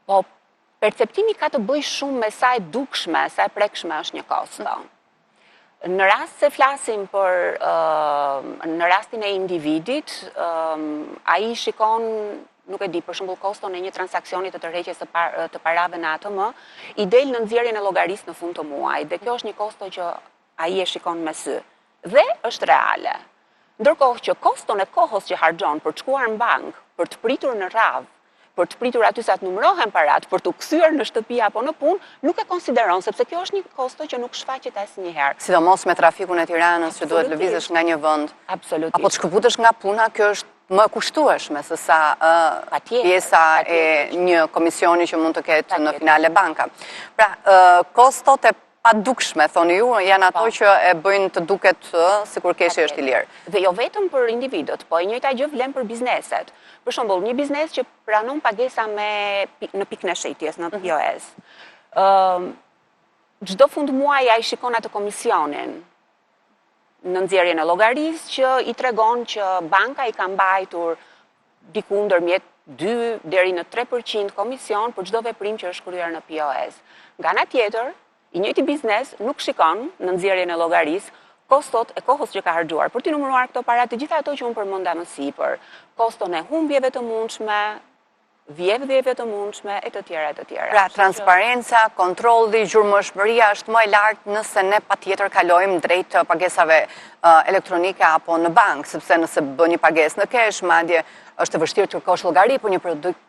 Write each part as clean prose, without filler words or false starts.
Po, perceptimi ka të bëj shumë me sa e dukshme, sa e prekshme është një kosto. Në rast se flasim për në rastin e individit, ai shikon, nuk e di, për shembull koston e një transakcioni të tërheqjes të parave në ATM, i del në nxjerrjen e llogarisë në fund të muajit, dhe kjo është një kosto që ai e shikon me sy dhe është reale. Ndërkohë që koston e kohës që harxhon për të shkuar në bankë, për të pritur në radhë, për të pritur aty sa të numërohen parat, për të kthyer në shtëpi apo në punë, nuk e konsideron, sepse kjo është një kosto që nuk shfaqet asnjëherë. Sidomos me trafikun e Tiranës që duhet lëvizësh nga një vend, apo të shkëputesh nga puna, kjo është më kushtueshme se sa pjesa e një komisioni që mund të ketë në finale banka. Pra, kostot e padukshme, thoni ju, janë ato që e bëjnë të duket sikur keshi është i lirë. Dhe jo vetëm për individët, po e njëjta gjë vlen për bizneset. Për shembull, një biznes që pranon pagesa në pikën e shitjes, në POS. Çdo fund muaji ai shikon atë komisionin në nxjerrjen e llogarisë që i tregon që banka i ka mbajtur diku ndërmjet 2 deri në 3% komision për çdo veprim që është kryer në POS. Nga ana tjetër, i njëjti biznes nuk shikon në nxjerrjen e llogarisë kostot e kohës që ka harxuar për të numëruar këto para, të gjitha ato që unë përmenda më sipër, koston e humbjeve të mundshme, vjedhjeve të mundshme e të tjera e të tjera. Pra, transparenca, kontrolli, gjurmëshmëria është më e lartë nëse ne patjetër kalojmë drejt pagesave elektronike apo në bankë, sepse nëse bën një pagesë në kesh, madje është e vështirë të kërkosh llogari për një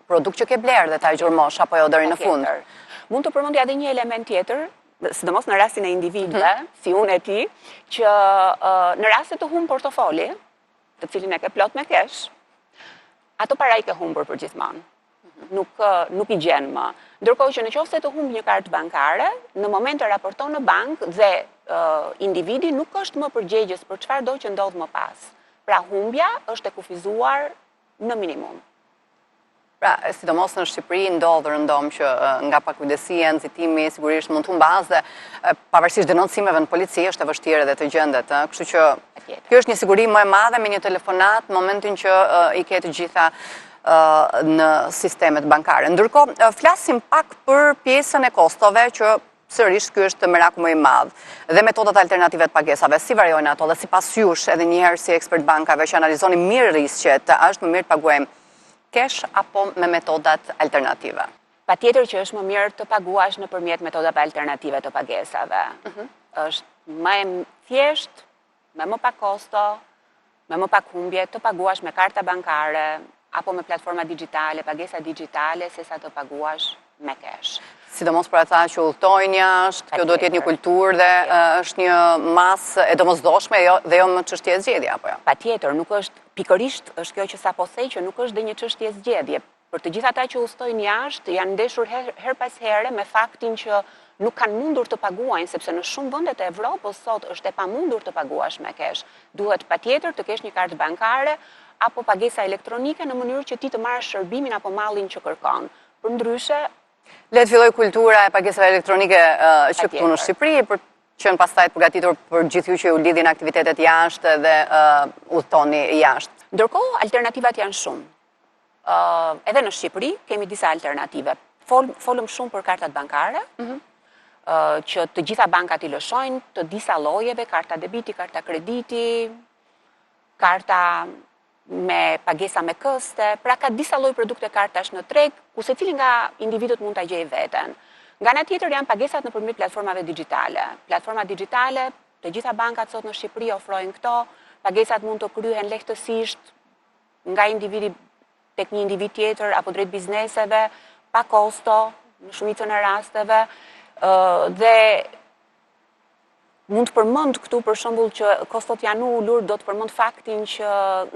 produkt që ke bler dhe ta gjurmosh apo jo deri në fund. Mund të përmendja edhe një element tjetër, sidomos në rastin e individëve, si unë e ti, që në rastet të humbë portofoli, të cilin e ke plot me kesh, ato para i ke humbur për gjithmonë. Nuk i gjen më. Ndërkohë që nëse të humb një kartë bankare, në moment të raporton në bankë dhe individi nuk është më përgjegjës për çfarëdo që ndodh më pas. Pra humbja është e kufizuar në minimum. Pra, sidomos në Shqipëri ndodh rëndom që nga pakujdesia, nxitimi sigurisht mund të humbas dhe pavarësisht denoncimeve në polici është e vështirë edhe të gjendet. Kështu që kjo është një siguri më e madhe me një telefonat në momentin që i ke të gjitha në sistemet bankare. Ndërkohë, flasim pak për pjesën e kostove që sërish ky është meraku më i madh. Dhe metodat alternative të pagesave, si variojnë ato dhe sipas jush edhe një herë si ekspert bankave që analizoni mirë riskjet, është më mirë të paguajmë kesh apo me metodat alternative? Patjetër që është më mirë të paguash nëpërmjet metodave alternative të pagesave. Është më e thjesht, me më pak kosto, me më pak humbje, të paguash me karta bankare apo me platforma digjitale, pagesa digjitale, sesa të paguash me kesh. Sidomos për ata që udhtojnë jashtë, kjo duhet jetë një kulturë dhe është një masë e domosdoshme dhe jo më çështje zgjedhje apo jo? Patjetër, nuk është pikërisht është kjo që sapo thej që nuk është dhe një çështje zgjedhje. Për të gjithë ata që udhtojnë jashtë janë ndeshur her pas here me faktin që nuk kanë mundur të paguajnë, sepse në shumë vendet e Evropës sot është e pamundur të paguash me kesh. Duhet patjetër të kesh një kartë bankare apo pagesa elektronike në mënyrë që ti të marrësh shërbimin apo mallin që kërkon. Përndryshe, le të filloj kultura e pagesave elektronike që këtu në Shqipëri, për që në pastaj të përgatitur për gjithë ju që u lidhin aktivitetet jashtë dhe udhtoni jashtë. Ndërkohë, alternativat janë shumë. Edhe në Shqipëri kemi disa alternative. Folëm shumë për kartat bankare, që të gjitha bankat i lëshojnë, të disa llojeve, karta debiti, karta krediti, karta me pagesa me këste, pra ka disa lloj produkte kartash në treg, ku secili nga individët mund ta gjejë veten. Nga ana tjetër janë pagesat nëpërmjet platformave digjitale. Platforma digjitale, të gjitha bankat sot në Shqipëri ofrojnë këto, pagesat mund të kryhen lehtësisht nga individi tek një individ tjetër apo drejt bizneseve, pa kosto, në shumicën e rasteve, dhe mund të përmend këtu për shembull që kostot janë ulur, do të përmend faktin që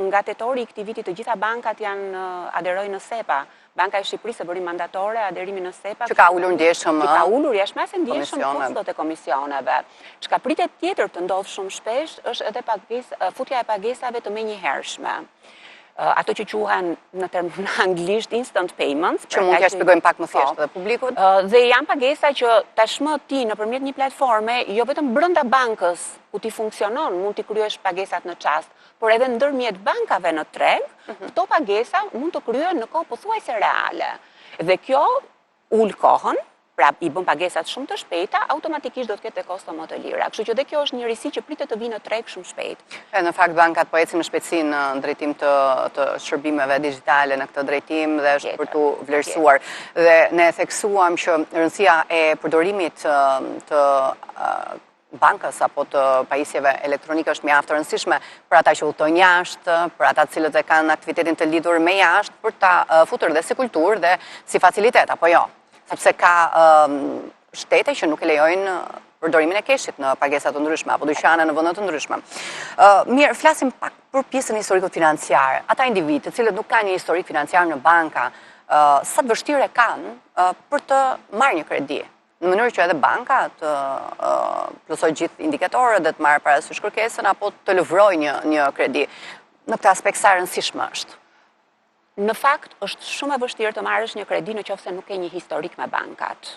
nga tetori i këtij viti të gjitha bankat janë aderojnë në SEPA. Banka e Shqipërisë e bëri mandatore aderimin në SEPA. Që ka ulur ndjeshëm. Ka ulur jashtë se ndjeshëm kostot e komisioneve. Çka pritet tjetër të ndodh shumë shpesh është edhe futja e pagesave të menjëhershme. Ato që quhen në termin anglisht instant payments, që mund t'ja shpjegojmë pak më thjesht edhe publikut. Dhe janë pagesa që tashmë ti nëpërmjet një platforme, jo vetëm brenda bankës ku ti funksionon, mund t'i kryesh pagesat në çast, por edhe ndërmjet bankave në treg, këto pagesa mund të kryhen në kohë pothuajse reale. Dhe kjo ullë kohën, pra i bën pagesat shumë të shpejta, automatikisht do të ketë kosto më të lira. Kështu që dhe kjo është një risi që pritet të vinë në treg shumë shpejt. Në fakt bankat po ecin me shpejtësi në drejtim të shërbimeve digjitale në këtë drejtim dhe është për tu vlerësuar. Dhe ne theksuam që rëndësia e përdorimit të bankës apo të pajisjeve elektronike është mjaft e rëndësishme për ata që udhtojnë jashtë, për ata cilët e kanë aktivitetin të lidhur me jashtë, për ta futur dhe si kulturë dhe si facilitet, apo jo. Sepse ka shtete që nuk e lejojnë përdorimin e keshit në pagesat të ndryshme, apo dyqane në vende të ndryshme. Mirë, flasim pak për pjesën historiko-financiare. Ata individ të cilët nuk kanë një historik financiar në banka, sa të vështirë kanë për të marrë një kredi? Në mënyrë që edhe banka të plotësoj gjithë indikatorët dhe të marrë parasysh kërkesën apo të lëvroj një kredi. Në këtë aspekt sa rëndësishme është? Në fakt, është shumë e vështirë të marrësh një kredi në qoftë se nuk ke një historik me bankat.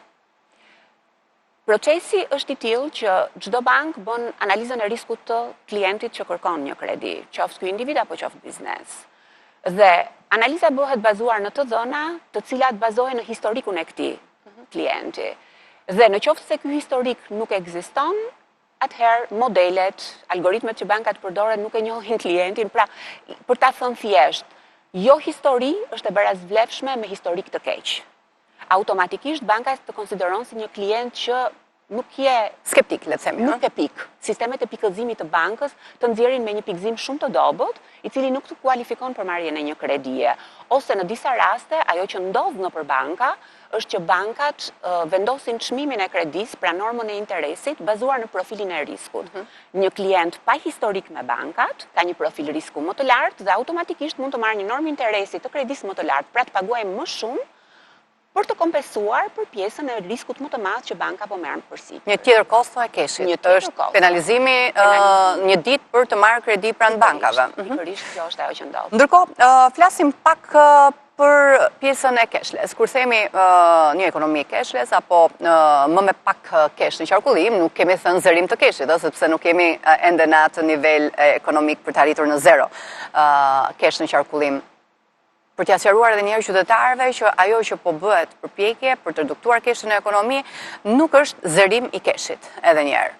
Procesi është i tillë që çdo bank bën analizën e riskut të klientit që kërkon një kredi, qoftë ky individ apo qoftë biznes. Dhe analiza bëhet bazuar në të dhëna të cilat bazohen në historikun e këtij klienti. Dhe në qoftë se ky historik nuk ekziston, atëherë modelet, algoritmet që bankat përdoren nuk e njohin klientin, pra për ta thënë thjesht, jo histori është e barazvlefshme me historik të keq. Automatikisht banka të konsideron si një klient që nuk je skeptik, le të themi. Nuk e pik. Sistemet e pikëzimit të bankës të nxjerrin me një pikëzim shumë të dobët, i cili nuk të kualifikon për marrjen e një kredie. Ose në disa raste, ajo që ndodh nëpër banka është që bankat vendosin çmimin e kredis, pra normën e interesit, bazuar në profilin e riskut. Një klient pa historik me bankat ka një profil risku më të lartë dhe automatikisht mund të marrë një normë interesi të kredis më të lartë, pra të paguajë më shumë për të kompensuar për pjesën e riskut më të madh që banka po merr përsipër. Një tjetër kosto e keshit. Është penalizimi një ditë për të marrë kredi pranë bankave. Pikërisht kjo është ajo që ndodh. Ndërkohë, flasim pak për pjesën e cashless. Kur themi një ekonomi cashless apo më me pak cash në qarkullim, nuk kemi thënë zërim të keshit, sepse nuk kemi ende në atë nivel ekonomik për të arritur në zero cash në qarkullim. Për t'ia sqaruar edhe një herë qytetarëve që ajo që po bëhet përpjekje për të reduktuar keshin në ekonomi nuk është zërim i keshit, edhe një herë.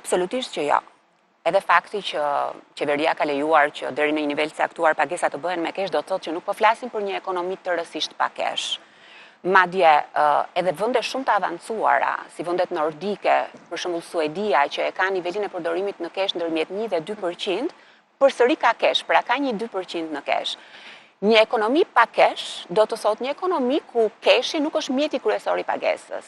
Absolutisht që jo. Edhe fakti që qeveria ka lejuar që deri në një nivel të caktuar pagesat të bëhen me kesh do të thotë që nuk po flasim për një ekonomi tërësisht pa kesh. Madje edhe vende shumë të avancuara, si vendet nordike, për shembull Suedia, që e ka nivelin e përdorimit në kesh ndërmjet 1 dhe 2%, përsëri ka kesh, pra ka një 2% në kesh. Një ekonomi pa kesh do të thotë një ekonomi ku keshi nuk është mjeti kryesor i pagesës.